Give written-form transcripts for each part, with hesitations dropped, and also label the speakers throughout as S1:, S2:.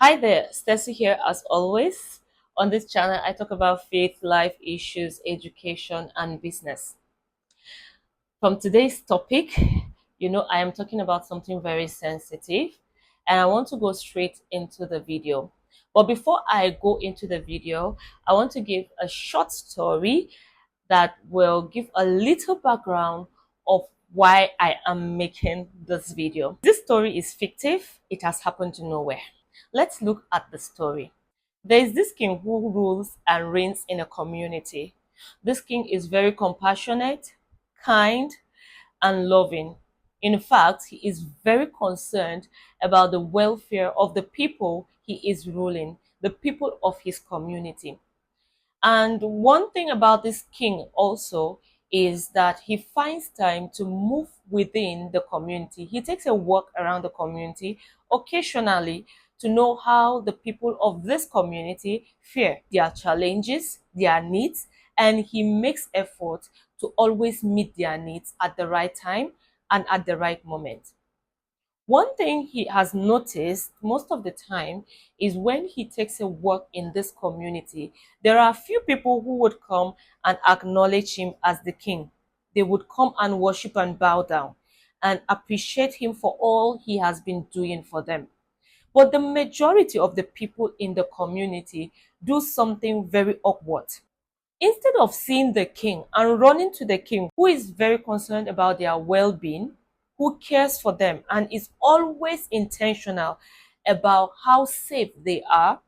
S1: Hi there, Stacy here as always. On this channel, I talk about faith, life issues, education, and business. From today's topic, I am talking about something very sensitive, and I want to go straight into the video. But before I go into the video, I want to give a short story that will give a little background of why I am making this video. This story is fictive, it has happened to nowhere. Let's look at the story. There is this king who rules and reigns in a community. This king is very compassionate, kind, and loving. In fact, he is very concerned about the welfare of the people he is ruling, the people of his community. And one thing about this king also is that he finds time to move within the community. He takes a walk around the community occasionally to know how the people of this community fare, their challenges, their needs, and he makes effort to always meet their needs at the right time and at the right moment. One thing he has noticed most of the time is when he takes a walk in this community, there are a few people who would come and acknowledge him as the king. They would come and worship and bow down and appreciate him for all he has been doing for them. But the majority of the people in the community do something very awkward. Instead of seeing the king and running to the king, who is very concerned about their well being, who cares for them, and is always intentional about how safe they are,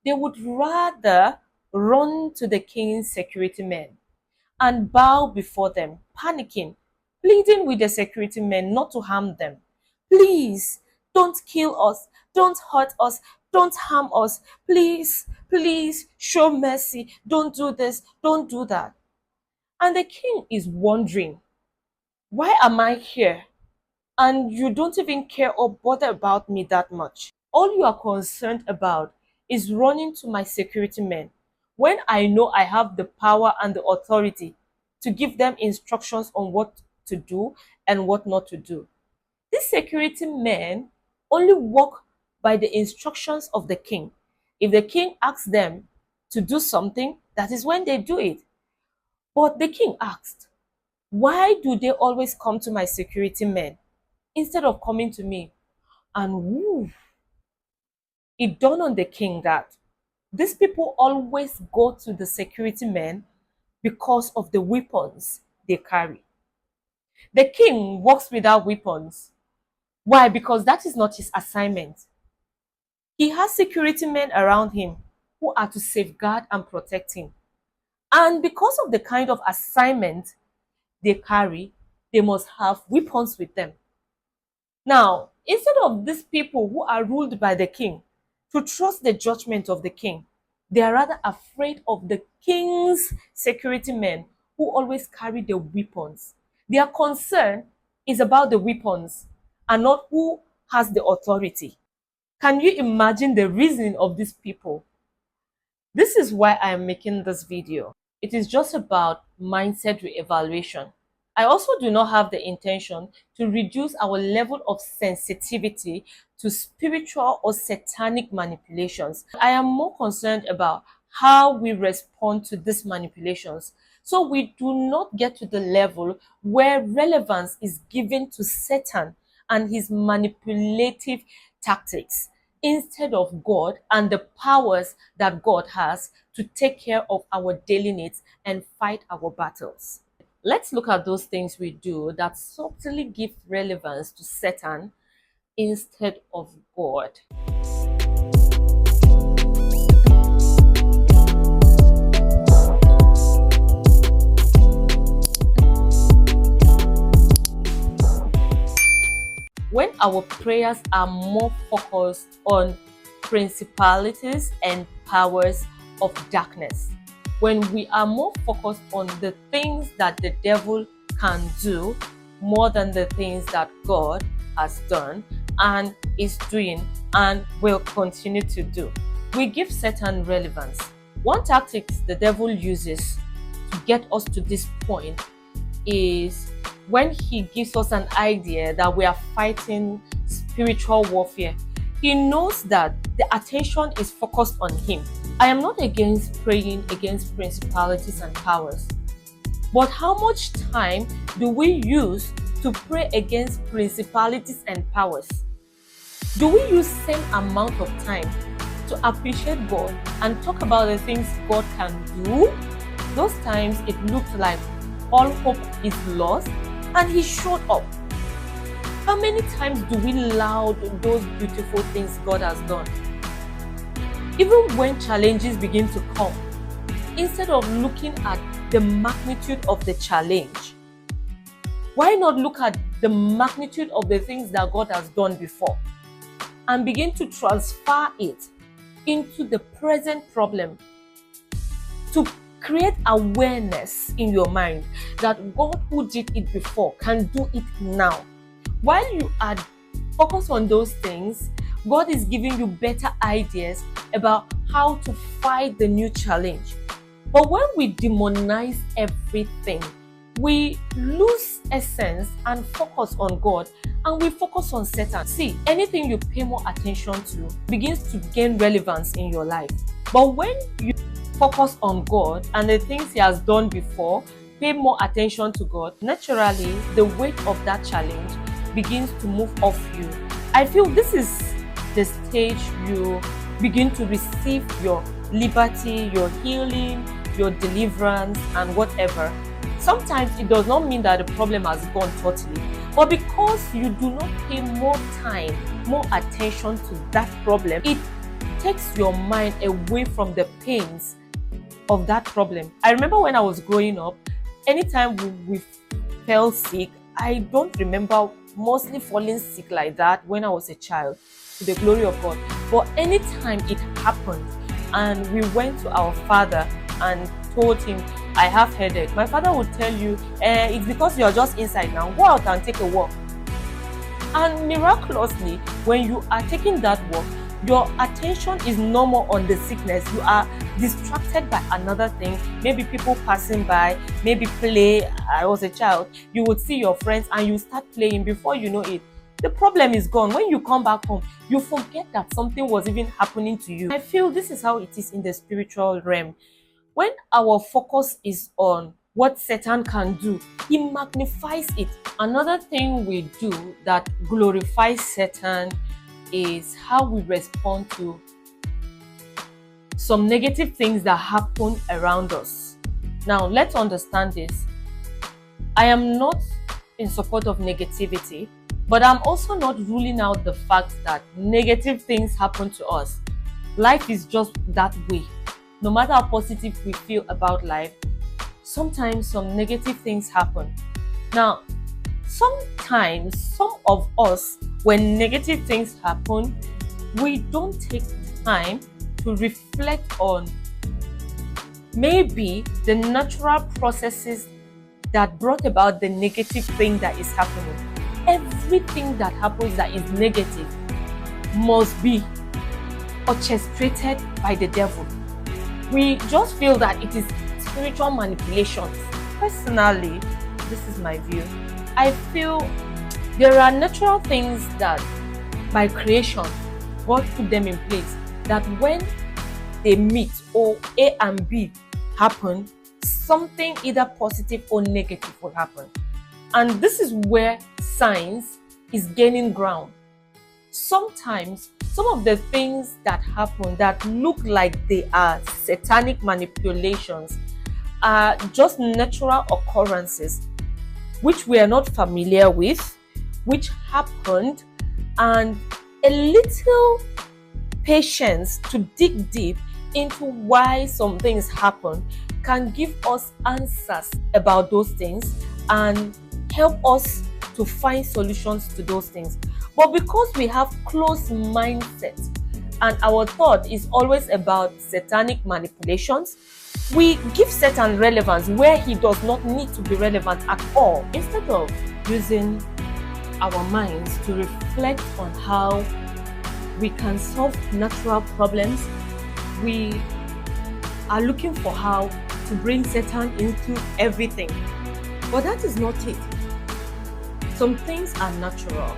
S1: they would rather run to the king's security men and bow before them, panicking, pleading with the security men not to harm them. Please, don't kill us, don't hurt us, don't harm us. Please, please, show mercy. Don't do this, don't do that. And the king is wondering, why am I here? And you don't even care or bother about me that much. All you are concerned about is running to my security men when I know I have the power and the authority to give them instructions on what to do and what not to do. These security men only work by the instructions of the king. If the king asks them to do something, that is when they do it. But the king asked, why do they always come to my security men instead of coming to me? And woo, it dawned on the king that these people always go to the security men because of the weapons they carry. The king walks without weapons. Why? Because that is not his assignment. He has security men around him who are to safeguard and protect him. And because of the kind of assignment they carry, they must have weapons with them. Now, instead of these people who are ruled by the king to trust the judgment of the king, they are rather afraid of the king's security men who always carry the weapons. Their concern is about the weapons and not who has the authority. Can you imagine the reasoning of these people? This is why I am making this video. It is just about mindset re-evaluation. I also do not have the intention to reduce our level of sensitivity to spiritual or satanic manipulations. I am more concerned about how we respond to these manipulations, so we do not get to the level where relevance is given to Satan and his manipulative tactics instead of God and the powers that God has to take care of our daily needs and fight our battles. Let's look at those things we do that subtly give relevance to Satan instead of God. When our prayers are more focused on principalities and powers of darkness, when we are more focused on the things that the devil can do more than the things that God has done and is doing and will continue to do, we give Satan relevance. One tactic the devil uses to get us to this point is when he gives us an idea that we are fighting spiritual warfare. He knows that the attention is focused on him. I am not against praying against principalities and powers, but how much time do we use to pray against principalities and powers? Do we use same amount of time to appreciate God and talk about the things God can do? Those times it looked like all hope is lost and He showed up. How many times do we laud those beautiful things God has done? Even when challenges begin to come, instead of looking at the magnitude of the challenge, why not look at the magnitude of the things that God has done before and begin to transfer it into the present problem, to create awareness in your mind that God who did it before can do it now. While you are focused on those things, God is giving you better ideas about how to fight the new challenge. But when we demonize everything, we lose essence and focus on God, and we focus on Satan. See, anything you pay more attention to begins to gain relevance in your life. But when you focus on God and the things He has done before, pay more attention to God, naturally the weight of that challenge begins to move off you. I feel this is the stage you begin to receive your liberty, your healing, your deliverance, and whatever. Sometimes it does not mean that the problem has gone totally, but because you do not pay more time, more attention to that problem, it takes your mind away from the pains of that problem. I remember when I was growing up, anytime we fell sick, I don't remember mostly falling sick like that when I was a child, to the glory of God. But anytime it happened and we went to our father and told him, I have headache, my father would tell you, it's because you're just inside now, go out and take a walk. And miraculously, when you are taking that walk, your attention is no more on the sickness. You are distracted by another thing, maybe people passing by, maybe play. I was a child, you would see your friends and you start playing. Before you know it, the problem is gone. When you come back home, you forget that something was even happening to you. I feel this is how it is in the spiritual realm. When our focus is on what Satan can do, he magnifies it. Another thing we do that glorifies Satan is how we respond to some negative things that happen around us. Now, let's understand this. I am not in support of negativity, but I'm also not ruling out the fact that negative things happen to us. Life is just that way. No matter how positive we feel about life, sometimes some negative things happen. Now, sometimes some of us, when negative things happen, we don't take time to reflect on maybe the natural processes that brought about the negative thing that is happening. Everything that happens that is negative must be orchestrated by the devil. We just feel that it is spiritual manipulations. Personally, this is my view. I feel there are natural things that by creation, God put them in place, that when they meet or A and B happen, something either positive or negative will happen. And this is where science is gaining ground. Sometimes some of the things that happen that look like they are satanic manipulations are just natural occurrences which we are not familiar with, which happened, and a little patience to dig deep into why some things happen can give us answers about those things and help us to find solutions to those things. But because we have closed mindset and our thought is always about satanic manipulations, we give Satan relevance where he does not need to be relevant at all. Instead of using our minds to reflect on how we can solve natural problems, we are looking for how to bring Satan into everything. But that is not it. Some things are natural.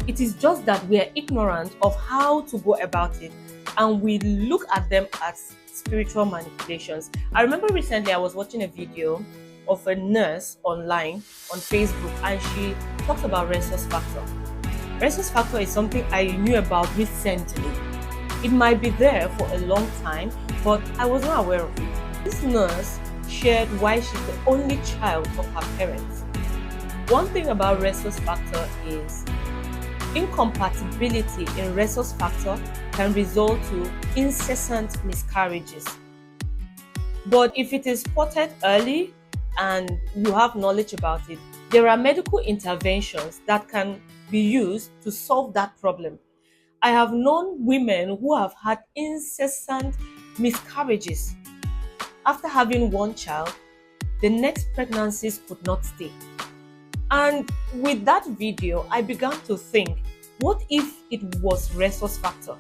S1: It is just that we are ignorant of how to go about it, and we look at them as spiritual manipulations. I remember recently I was watching a video of a nurse online on Facebook, and she talks about rhesus factor. Rhesus factor is something I knew about recently. It might be there for a long time, but I was not aware of it. This nurse shared why she's the only child of her parents. One thing about rhesus factor is incompatibility in rhesus factor can result to incessant miscarriages. But if it is spotted early and you have knowledge about it, there are medical interventions that can be used to solve that problem. I have known women who have had incessant miscarriages. After having one child, the next pregnancies could not stay. And with that video, I began to think, what if it was rhesus factor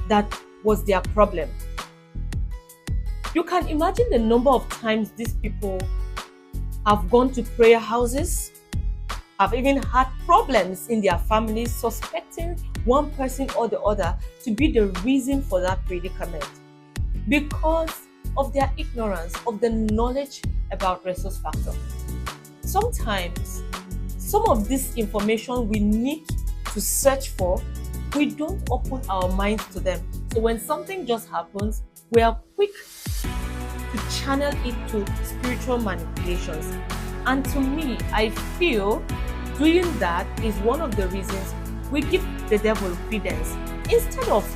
S1: that was their problem? You can imagine the number of times these people have gone to prayer houses, have even had problems in their families, suspecting one person or the other to be the reason for that predicament because of their ignorance of the knowledge about rhesus factor. Sometimes some of this information we need to search for, we don't open our minds to them. So when something just happens, we are quick to channel it to spiritual manipulations. And to me, I feel doing that is one of the reasons we give the devil credence. Instead of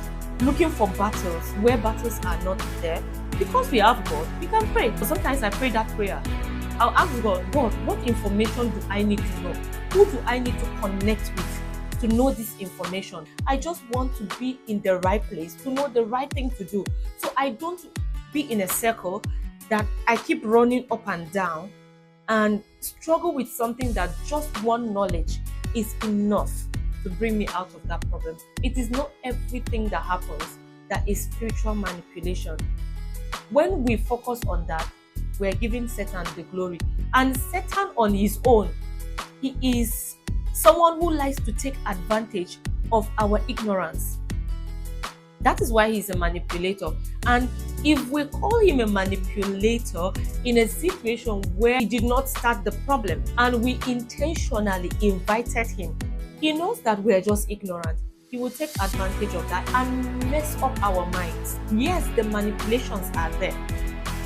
S1: looking for battles where battles are not there, because we have God, we can pray. But sometimes I pray that prayer. I'll ask God, what information do I need to know? Who do I need to connect with to know this information? I just want to be in the right place, to know the right thing to do. So I don't be in a circle that I keep running up and down and struggle with something that just one knowledge is enough to bring me out of that problem. It is not everything that happens that is spiritual manipulation. When we focus on that, we're giving Satan the glory. And Satan on his own, he is someone who likes to take advantage of our ignorance. That is why he's a manipulator. And if we call him a manipulator in a situation where he did not start the problem and we intentionally invited him, he knows that we are just ignorant. He will take advantage of that and mess up our minds. Yes, the manipulations are there,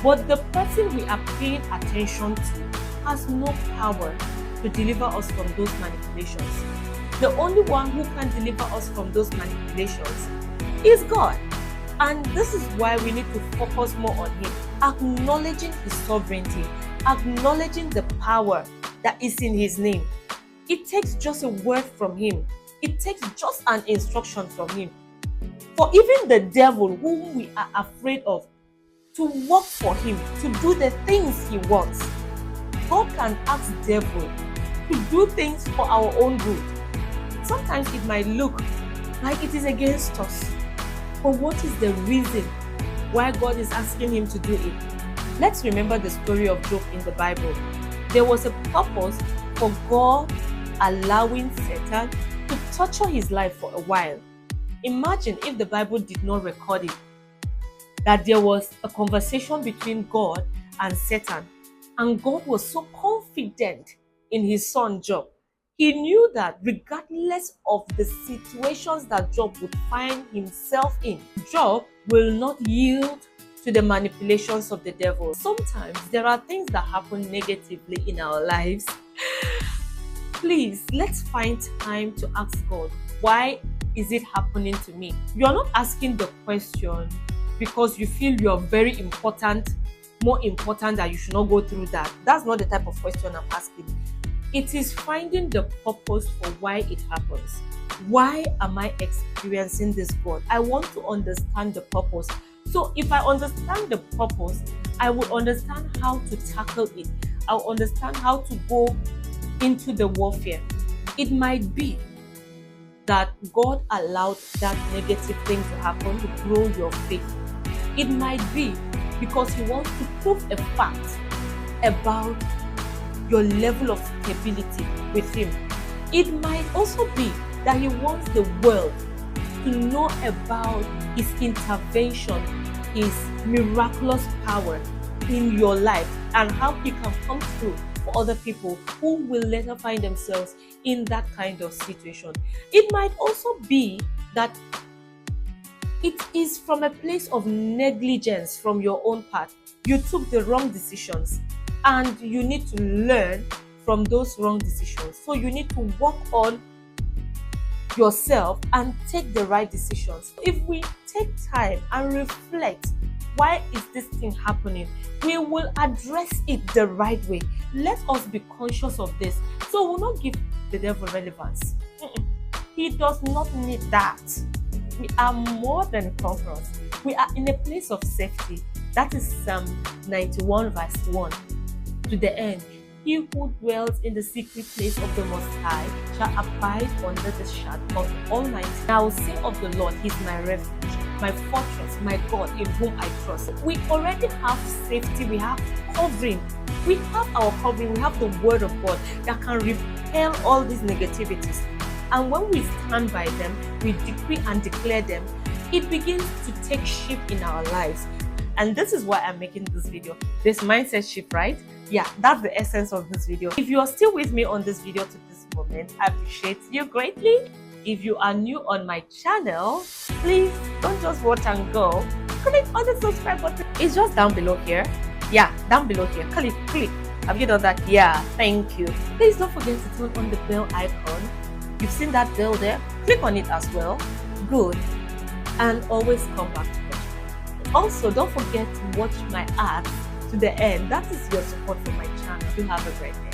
S1: but the person we are paying attention to has no power to deliver us from those manipulations. The only one who can deliver us from those manipulations is God. And this is why we need to focus more on Him, acknowledging His sovereignty, acknowledging the power that is in His name. It takes just a word from Him. It takes just an instruction from Him. For even the devil, whom we are afraid of, to work for Him, to do the things He wants. God can ask the devil to do things for our own good. Sometimes it might look like it is against us. But what is the reason why God is asking him to do it? Let's remember the story of Job in the Bible. There was a purpose for God allowing Satan to torture his life for a while. Imagine if the Bible did not record it, that there was a conversation between God and Satan, and God was so confident in his son Job. He knew that regardless of the situations that Job would find himself in, Job will not yield to the manipulations of the devil. Sometimes there are things that happen negatively in our lives. Please, let's find time to ask God, why is it happening to me? You're not asking the question because you feel you're very important, more important, that you should not go through that. That's not the type of question I'm asking. It is finding the purpose for why it happens. Why am I experiencing this, God? I want to understand the purpose. So if I understand the purpose, I will understand how to tackle it. I'll understand how to go into the warfare. It might be that God allowed that negative thing to happen to grow your faith. It might be because He wants to prove a fact about your level of stability with Him. It might also be that He wants the world to know about His intervention, His miraculous power in your life, and how He can come through for other people who will later find themselves in that kind of situation. It might also be that it is from a place of negligence from your own part. You took the wrong decisions and you need to learn from those wrong decisions. So you need to work on yourself and take the right decisions. If we take time and reflect, why is this thing happening? We will address it the right way. Let us be conscious of this. So we'll not give the devil relevance. He does not need that. We are more than conquerors. We are in a place of safety. That is Psalm 91 verse 1 to the end. He who dwells in the secret place of the Most High shall abide under the shadow of the Almighty. I will say of the Lord, He is my refuge, my fortress, my God, in whom I trust. We already have safety. We have covering. We have our covering. We have the Word of God that can repel all these negativities. And when we stand by them, we decree and declare them, it begins to take shape in our lives. And this is why I'm making this video. This mindset shift, right? Yeah, that's the essence of this video. If you are still with me on this video to this moment, I appreciate you greatly. If you are new on my channel, please don't just watch and go. Click on the subscribe button. It's just down below here. Yeah, down below here. Click. Have you done that? Yeah, thank you. Please don't forget to turn on the bell icon. You've seen that bell there? Click on it as well. Good. And always come back to watch. Also, don't forget to watch my ads to the end. That is your support for my channel. You have a great day.